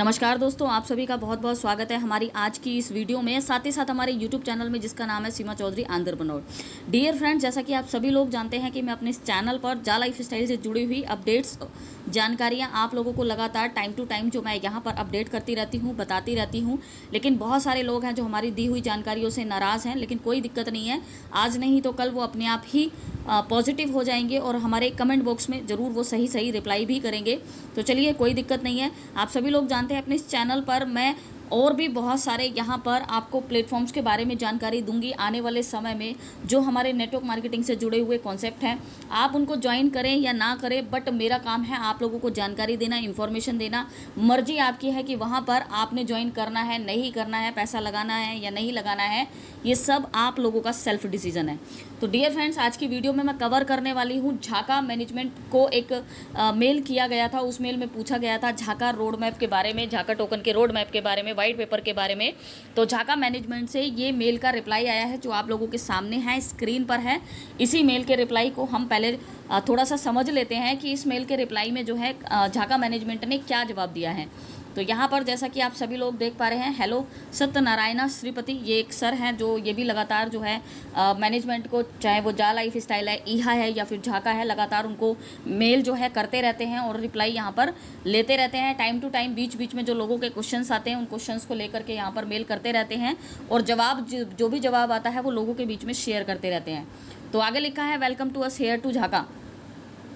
नमस्कार दोस्तों, आप सभी का बहुत बहुत स्वागत है हमारी आज की इस वीडियो में, साथ ही साथ हमारे यूट्यूब चैनल में जिसका नाम है सीमा चौधरी आंध्र बनोड़। डियर फ्रेंड्स, जैसा कि आप सभी लोग जानते हैं कि मैं अपने इस चैनल पर जा लाइफ स्टाइल से जुड़ी हुई अपडेट्स जानकारियां आप लोगों को लगातार टाइम टू टाइम जो मैं यहाँ पर अपडेट करती रहती हूँ, बताती रहती हूँ। लेकिन बहुत सारे लोग हैं जो हमारी दी हुई जानकारियों से नाराज़ हैं, लेकिन कोई दिक्कत नहीं है। आज नहीं तो कल वो अपने आप ही पॉजिटिव हो जाएंगे और हमारे कमेंट बॉक्स में ज़रूर वो सही सही रिप्लाई भी करेंगे। तो चलिए, कोई दिक्कत नहीं है। आप सभी लोग जानते हैं अपने इस चैनल पर मैं और भी बहुत सारे यहाँ पर आपको प्लेटफॉर्म्स के बारे में जानकारी दूंगी आने वाले समय में, जो हमारे नेटवर्क मार्केटिंग से जुड़े हुए कॉन्सेप्ट हैं। आप उनको ज्वाइन करें या ना करें, बट मेरा काम है आप लोगों को जानकारी देना, इन्फॉर्मेशन देना। मर्जी आपकी है कि वहाँ पर आपने ज्वाइन करना है, नहीं करना है, पैसा लगाना है या नहीं लगाना है। ये सब आप लोगों का सेल्फ डिसीजन है। तो डियर फ्रेंड्स, आज की वीडियो में मैं कवर करने वाली हूँ झाका मैनेजमेंट को एक मेल किया गया था। उस मेल में पूछा गया था झाका रोड मैप के बारे में, झाका टोकन के रोड मैप के बारे में, वाइट पेपर के बारे में। तो झाका मैनेजमेंट से ये मेल का रिप्लाई आया है जो आप लोगों के सामने है, स्क्रीन पर है। इसी मेल के रिप्लाई को हम पहले थोड़ा सा समझ लेते हैं कि इस मेल के रिप्लाई में जो है झाका मैनेजमेंट ने क्या जवाब दिया है। तो यहाँ पर जैसा कि आप सभी लोग देख पा रहे हैं, हेलो सत्यनारायणा श्रीपति, ये एक सर हैं जो ये भी लगातार जो है मैनेजमेंट को, चाहे वो जा लाइफ स्टाइल है, ईहा है या फिर झाका है, लगातार उनको मेल जो है करते रहते हैं और रिप्लाई यहाँ पर लेते रहते हैं। टाइम टू टाइम बीच बीच में जो लोगों के क्वेश्चंस आते हैं उन क्वेश्चंस को लेकर के यहाँ पर मेल करते रहते हैं और जवाब जो भी जवाब आता है वो लोगों के बीच में शेयर करते रहते हैं। तो आगे लिखा है welcome to us here to Jhaka,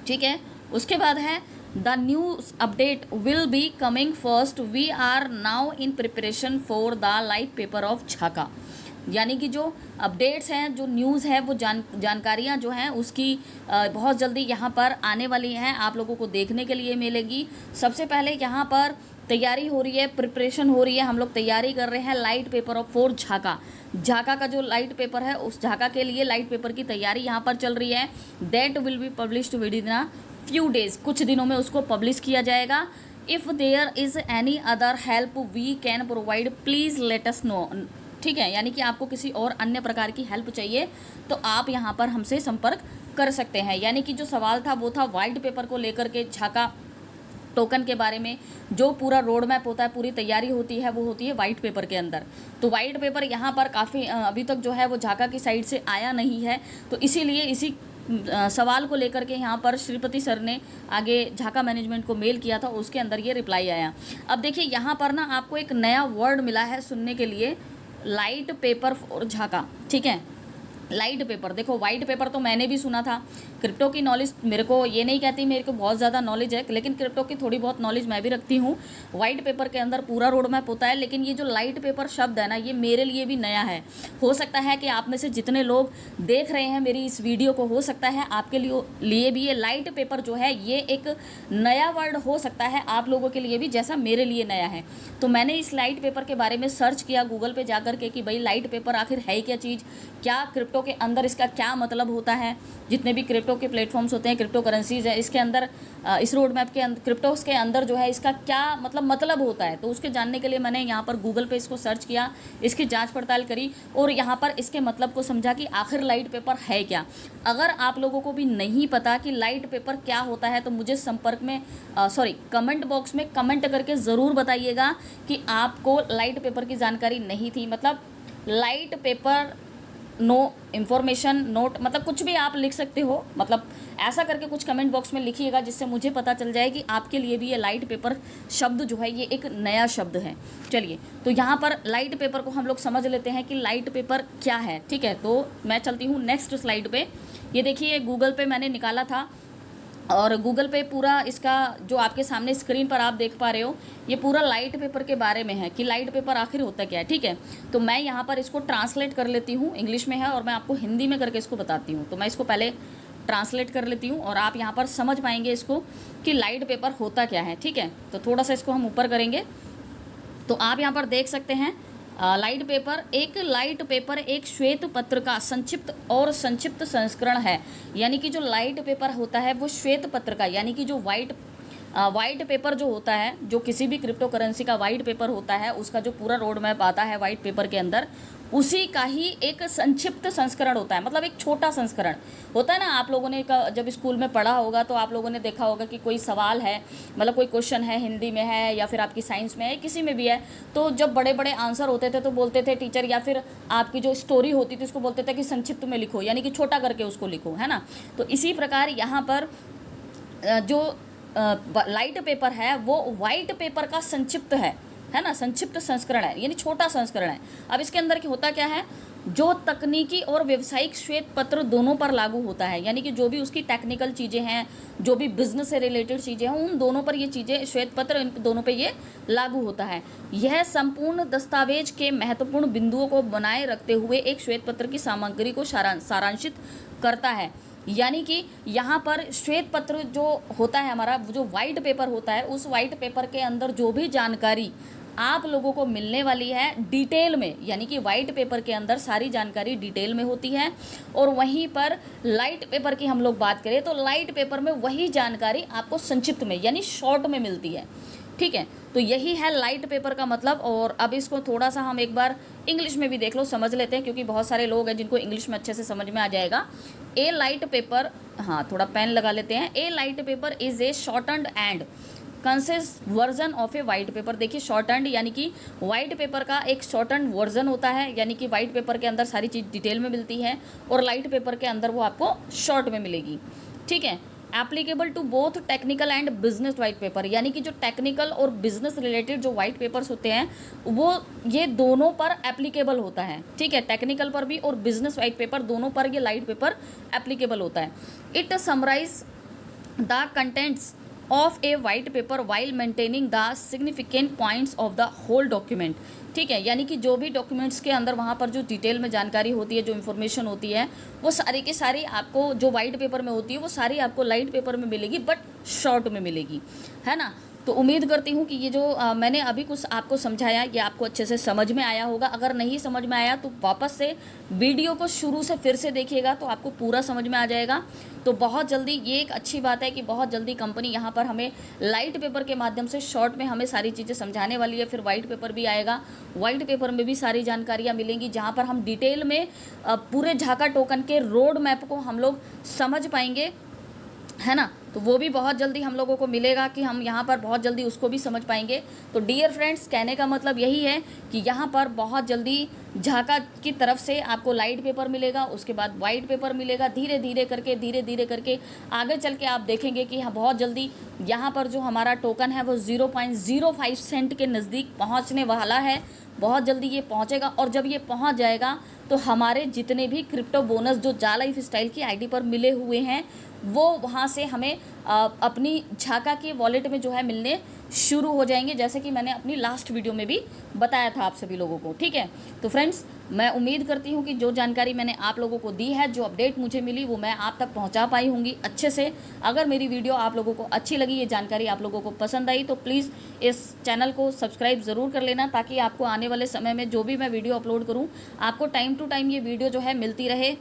ठीक है। उसके बाद है the news update will be coming first, we are now in preparation for the live paper of Jhaka. यानी कि जो अपडेट्स हैं, जो न्यूज़ है, वो जानकारियाँ जो हैं उसकी बहुत जल्दी यहाँ पर आने वाली हैं, आप लोगों को देखने के लिए मिलेगी। सबसे पहले यहाँ पर तैयारी हो रही है, प्रिपरेशन हो रही है, हम लोग तैयारी कर रहे हैं लाइट पेपर ऑफ फॉर झाका। झाका का जो लाइट पेपर है, उस झाका के लिए लाइट पेपर की तैयारी यहाँ पर चल रही है। That will be published within a few days, कुछ दिनों में उसको पब्लिश किया जाएगा। If there is any other help we can provide please let us know, ठीक है। यानी कि आपको किसी और अन्य प्रकार की हेल्प चाहिए तो आप यहाँ पर हमसे संपर्क कर सकते हैं। यानी कि जो सवाल था वो था वाइट पेपर को लेकर के, झाका टोकन के बारे में। जो पूरा रोड मैप होता है, पूरी तैयारी होती है, वो होती है वाइट पेपर के अंदर। तो वाइट पेपर यहाँ पर काफ़ी अभी तक जो है वो झाका की साइड से आया नहीं है, तो इसीलिए इसी सवाल को लेकर के यहाँ पर श्रीपति सर ने आगे झाका मैनेजमेंट को मेल किया था, उसके अंदर ये रिप्लाई आया। अब देखिए, यहाँ पर ना आपको एक नया वर्ड मिला है सुनने के लिए, लाइट पेपर फॉर झाका, ठीक है। लाइट पेपर, देखो वाइट पेपर तो मैंने भी सुना था। क्रिप्टो की नॉलेज मेरे को, ये नहीं कहती मेरे को बहुत ज़्यादा नॉलेज है, लेकिन क्रिप्टो की थोड़ी बहुत नॉलेज मैं भी रखती हूँ। वाइट पेपर के अंदर पूरा रोड मैप होता है, लेकिन ये जो लाइट पेपर शब्द है ना, ये मेरे लिए भी नया है। हो सकता है कि आप में से जितने लोग देख रहे हैं मेरी इस वीडियो को, हो सकता है आपके लिए भी ये लाइट पेपर जो है ये एक नया वर्ड हो सकता है आप लोगों के लिए भी, जैसा मेरे लिए नया है। तो मैंने इस लाइट पेपर के बारे में सर्च किया गूगल पे जा करके कि भाई लाइट पेपर आखिर है क्या चीज़, क्या क्रिप्टो के अंदर इसका क्या मतलब होता है। जितने भी क्रिप्टो के प्लेटफॉर्म्स होते हैं, क्रिप्टो करेंसीज है, इसके अंदर इस रोड मैप के अंदर, क्रिप्टोस के अंदर जो है इसका क्या मतलब होता है। तो उसके जानने के लिए मैंने यहाँ पर गूगल पे इसको सर्च किया, इसकी जांच पड़ताल करी और यहाँ पर इसके मतलब को समझा कि आखिर लाइट पेपर है क्या। अगर आप लोगों को भी नहीं पता कि लाइट पेपर क्या होता है तो मुझे संपर्क में कमेंट बॉक्स में कमेंट करके ज़रूर बताइएगा कि आपको लाइट पेपर की जानकारी नहीं थी। मतलब light paper no information note, मतलब कुछ भी आप लिख सकते हो, मतलब ऐसा करके कुछ कमेंट बॉक्स में लिखिएगा जिससे मुझे पता चल जाए कि आपके लिए भी ये लाइट पेपर शब्द जो है ये एक नया शब्द है। चलिए, तो यहाँ पर लाइट पेपर को हम लोग समझ लेते हैं कि लाइट पेपर क्या है, ठीक है। तो मैं चलती हूँ नेक्स्ट स्लाइड पे। ये देखिए, गूगल पे मैंने निकाला था और गूगल पे पूरा इसका जो आपके सामने स्क्रीन पर आप देख पा रहे हो, ये पूरा लाइट पेपर के बारे में है कि लाइट पेपर आखिर होता क्या है, ठीक है। तो मैं यहाँ पर इसको ट्रांसलेट कर लेती हूँ, इंग्लिश में है और मैं आपको हिंदी में करके इसको बताती हूँ। तो मैं इसको पहले ट्रांसलेट कर लेती हूँ और आप यहाँ पर समझ पाएंगे इसको कि लाइट पेपर होता क्या है, ठीक है। तो थोड़ा सा इसको हम ऊपर करेंगे तो आप यहाँ पर देख सकते हैं लाइट पेपर एक श्वेत पत्र का संक्षिप्त संस्करण है। यानी कि जो लाइट पेपर होता है वो श्वेत पत्र का, यानी कि जो वाइट पेपर जो होता है, जो किसी भी क्रिप्टो करेंसी का वाइट पेपर होता है, उसका जो पूरा रोड मैप आता है वाइट पेपर के अंदर, उसी का ही एक संक्षिप्त संस्करण होता है, मतलब एक छोटा संस्करण होता है ना। आप लोगों ने जब स्कूल में पढ़ा होगा तो आप लोगों ने देखा होगा कि कोई सवाल है, मतलब कोई क्वेश्चन है, हिंदी में है या फिर आपकी साइंस में है, किसी में भी है, तो जब बड़े बड़े आंसर होते थे तो बोलते थे टीचर, या फिर आपकी जो स्टोरी होती थी उसको बोलते थे कि संक्षिप्त में लिखो, यानी कि छोटा करके उसको लिखो, है ना। तो इसी प्रकार यहाँ पर जो लाइट पेपर है वो वाइट पेपर का संक्षिप्त है ना, संक्षिप्त संस्करण है, यानी छोटा संस्करण है। अब इसके अंदर होता क्या है, जो तकनीकी और व्यवसायिक श्वेत पत्र दोनों पर लागू होता है, यानी कि जो भी उसकी टेक्निकल चीज़ें हैं, जो भी बिजनेस से रिलेटेड चीज़ें हैं, उन दोनों पर ये चीज़ें, श्वेत पत्र, इन दोनों पे ये लागू होता है। यह संपूर्ण दस्तावेज के महत्वपूर्ण बिंदुओं को बनाए रखते हुए एक श्वेत पत्र की सामग्री को सारांशित करता है। यानी कि यहाँ पर श्वेत पत्र जो होता है हमारा, जो वाइट पेपर होता है, उस वाइट पेपर के अंदर जो भी जानकारी आप लोगों को मिलने वाली है डिटेल में, यानी कि वाइट पेपर के अंदर सारी जानकारी डिटेल में होती है। और वहीं पर लाइट पेपर की हम लोग बात करें तो लाइट पेपर में वही जानकारी आपको संक्षिप्त में, यानी शॉर्ट में मिलती है। ठीक है, तो यही है लाइट पेपर का मतलब। और अब इसको थोड़ा सा हम एक बार इंग्लिश में भी देख लो, समझ लेते हैं, क्योंकि बहुत सारे लोग हैं जिनको इंग्लिश में अच्छे से समझ में आ जाएगा। ए लाइट पेपर, हाँ थोड़ा पेन लगा लेते हैं। A light paper is a shortened and concise version of a white paper. देखिए शॉर्टन्ड यानी कि वाइट पेपर का एक शॉर्टन्ड वर्जन होता है, यानी कि वाइट पेपर के अंदर सारी चीज़ डिटेल में मिलती है और लाइट पेपर के अंदर वो आपको शॉर्ट में मिलेगी। ठीक है, applicable to both technical and business white paper, यानी कि जो टेक्निकल और बिजनेस रिलेटेड जो वाइट पेपर्स होते हैं वो ये दोनों पर एप्लीकेबल होता है। ठीक है, टेक्निकल पर भी और बिजनेस वाइट पेपर दोनों पर ये लाइट पेपर एप्लीकेबल होता है। It summarize the contents of a white paper while maintaining the significant points of the whole document. ठीक है, यानी कि जो भी डॉक्यूमेंट्स के अंदर वहाँ पर जो डिटेल में जानकारी होती है, जो इन्फॉर्मेशन होती है, वो सारी की सारी आपको जो वाइट पेपर में होती है वो सारी आपको लाइट पेपर में मिलेगी, बट शॉर्ट में मिलेगी, है ना। तो उम्मीद करती हूँ कि ये जो मैंने अभी कुछ आपको समझाया ये आपको अच्छे से समझ में आया होगा। अगर नहीं समझ में आया तो वापस से वीडियो को शुरू से फिर से देखिएगा तो आपको पूरा समझ में आ जाएगा। तो बहुत जल्दी, ये एक अच्छी बात है कि बहुत जल्दी कंपनी यहाँ पर हमें लाइट पेपर के माध्यम से शॉर्ट में हमें सारी चीज़ें समझाने वाली है। फिर वाइट पेपर भी आएगा, वाइट पेपर में भी सारी जानकारियाँ मिलेंगी, जहाँ पर हम डिटेल में पूरे झाका टोकन के रोड मैप को हम लोग समझ पाएंगे, है ना। तो वो भी बहुत जल्दी हम लोगों को मिलेगा कि हम यहाँ पर बहुत जल्दी उसको भी समझ पाएंगे। तो डियर फ्रेंड्स, कहने का मतलब यही है कि यहाँ पर बहुत जल्दी झाका की तरफ से आपको लाइट पेपर मिलेगा, उसके बाद वाइट पेपर मिलेगा। धीरे धीरे करके आगे चल के आप देखेंगे कि हाँ बहुत जल्दी यहाँ पर जो हमारा टोकन है वो 0.05 सेंट के नज़दीक पहुँचने वाला है। बहुत जल्दी ये पहुँचेगा और जब ये पहुँच जाएगा तो हमारे जितने भी क्रिप्टो बोनस जो जा लाइफ स्टाइल की आईडी पर मिले हुए हैं वो वहाँ से हमें अपनी झाका की वॉलेट में जो है मिलने शुरू हो जाएंगे, जैसे कि मैंने अपनी लास्ट वीडियो में भी बताया था आप सभी लोगों को। ठीक है, तो फ्रेंड्स मैं उम्मीद करती हूँ कि जो जानकारी मैंने आप लोगों को दी है, जो अपडेट मुझे मिली, वो मैं आप तक पहुँचा पाई होंगी अच्छे से। अगर मेरी वीडियो आप लोगों को अच्छी लगी, ये जानकारी आप लोगों को पसंद आई, तो प्लीज़ इस चैनल को सब्सक्राइब ज़रूर कर लेना, ताकि आपको आने वाले समय में जो भी मैं वीडियो अपलोड करूँ आपको टाइम टू टाइम ये वीडियो जो है मिलती रहे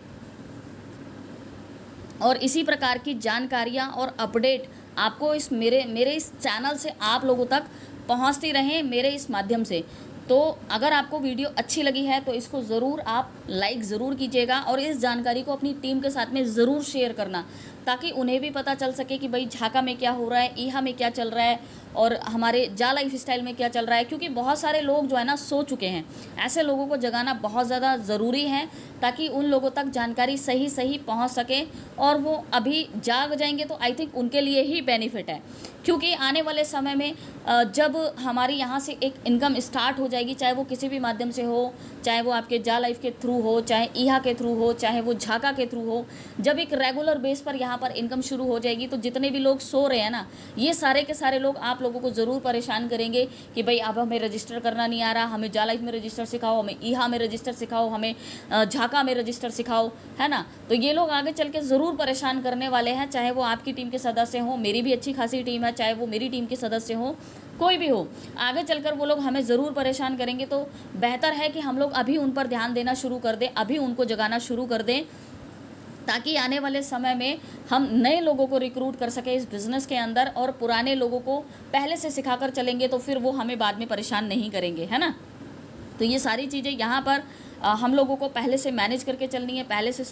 और इसी प्रकार की जानकारियाँ और अपडेट आपको इस मेरे इस चैनल से आप लोगों तक पहुँचती रहें, मेरे इस माध्यम से। तो अगर आपको वीडियो अच्छी लगी है तो इसको ज़रूर आप लाइक ज़रूर कीजिएगा और इस जानकारी को अपनी टीम के साथ में ज़रूर शेयर करना, ताकि उन्हें भी पता चल सके कि भाई झाका में क्या हो रहा है, ईहा में क्या चल रहा है और हमारे जा लाइफ स्टाइल में क्या चल रहा है। क्योंकि बहुत सारे लोग जो है ना सो चुके हैं, ऐसे लोगों को जगाना बहुत ज़्यादा ज़रूरी है, ताकि उन लोगों तक जानकारी सही पहुंच सके और वो अभी जाग जाएंगे तो आई थिंक उनके लिए ही बेनिफिट है। क्योंकि आने वाले समय में जब हमारी यहाँ से एक इनकम स्टार्ट हो जाएगी, चाहे वो किसी भी माध्यम से हो, चाहे वो आपके जा लाइफ के थ्रू हो, चाहे ईहा के थ्रू हो, चाहे वो झाका के थ्रू हो, जब एक रेगुलर बेस पर यहाँ पर इनकम शुरू हो जाएगी तो जितने भी लोग सो रहे हैं ना, ये सारे के सारे लोग आप लोगों को ज़रूर परेशान करेंगे कि भाई अब हमें रजिस्टर करना नहीं आ रहा, हमें जा लाइफ में रजिस्टर सिखाओ, हमें ईहा में रजिस्टर सिखाओ, हमें झाका में रजिस्टर सिखाओ, है ना। तो ये लोग आगे चल के ज़रूर परेशान करने वाले हैं, चाहे वो आपकी टीम के सदस्य हों, मेरी भी अच्छी खासी टीम है, चाहे वो मेरी टीम के सदस्य हों, कोई भी हो, आगे चलकर वो लोग हमें ज़रूर परेशान करेंगे। तो बेहतर है कि हम लोग अभी उन पर ध्यान देना शुरू कर दें, अभी उनको जगाना शुरू कर दें, ताकि आने वाले समय में हम नए लोगों को रिक्रूट कर सके इस बिज़नेस के अंदर, और पुराने लोगों को पहले से सिखाकर चलेंगे तो फिर वो हमें बाद में परेशान नहीं करेंगे, है ना। तो ये सारी चीज़ें यहाँ पर हम लोगों को पहले से मैनेज करके चलनी है, पहले से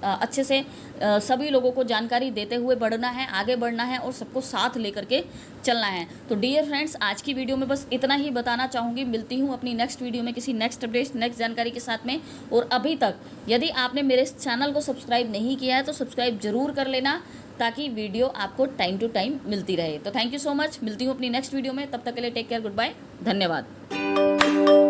अच्छे से सभी लोगों को जानकारी देते हुए बढ़ना है, आगे बढ़ना है और सबको साथ लेकर के चलना है। तो डियर फ्रेंड्स, आज की वीडियो में बस इतना ही बताना चाहूँगी। मिलती हूँ अपनी नेक्स्ट वीडियो में किसी नेक्स्ट अपडेट, नेक्स्ट जानकारी के साथ में। और अभी तक यदि आपने मेरे इस चैनल को सब्सक्राइब नहीं किया है तो सब्सक्राइब जरूर कर लेना, ताकि वीडियो आपको टाइम टू टाइम मिलती रहे। तो थैंक यू सो मच, मिलती हूँ अपनी नेक्स्ट वीडियो में। तब तक के लिए टेक केयर, गुड बाय, धन्यवाद।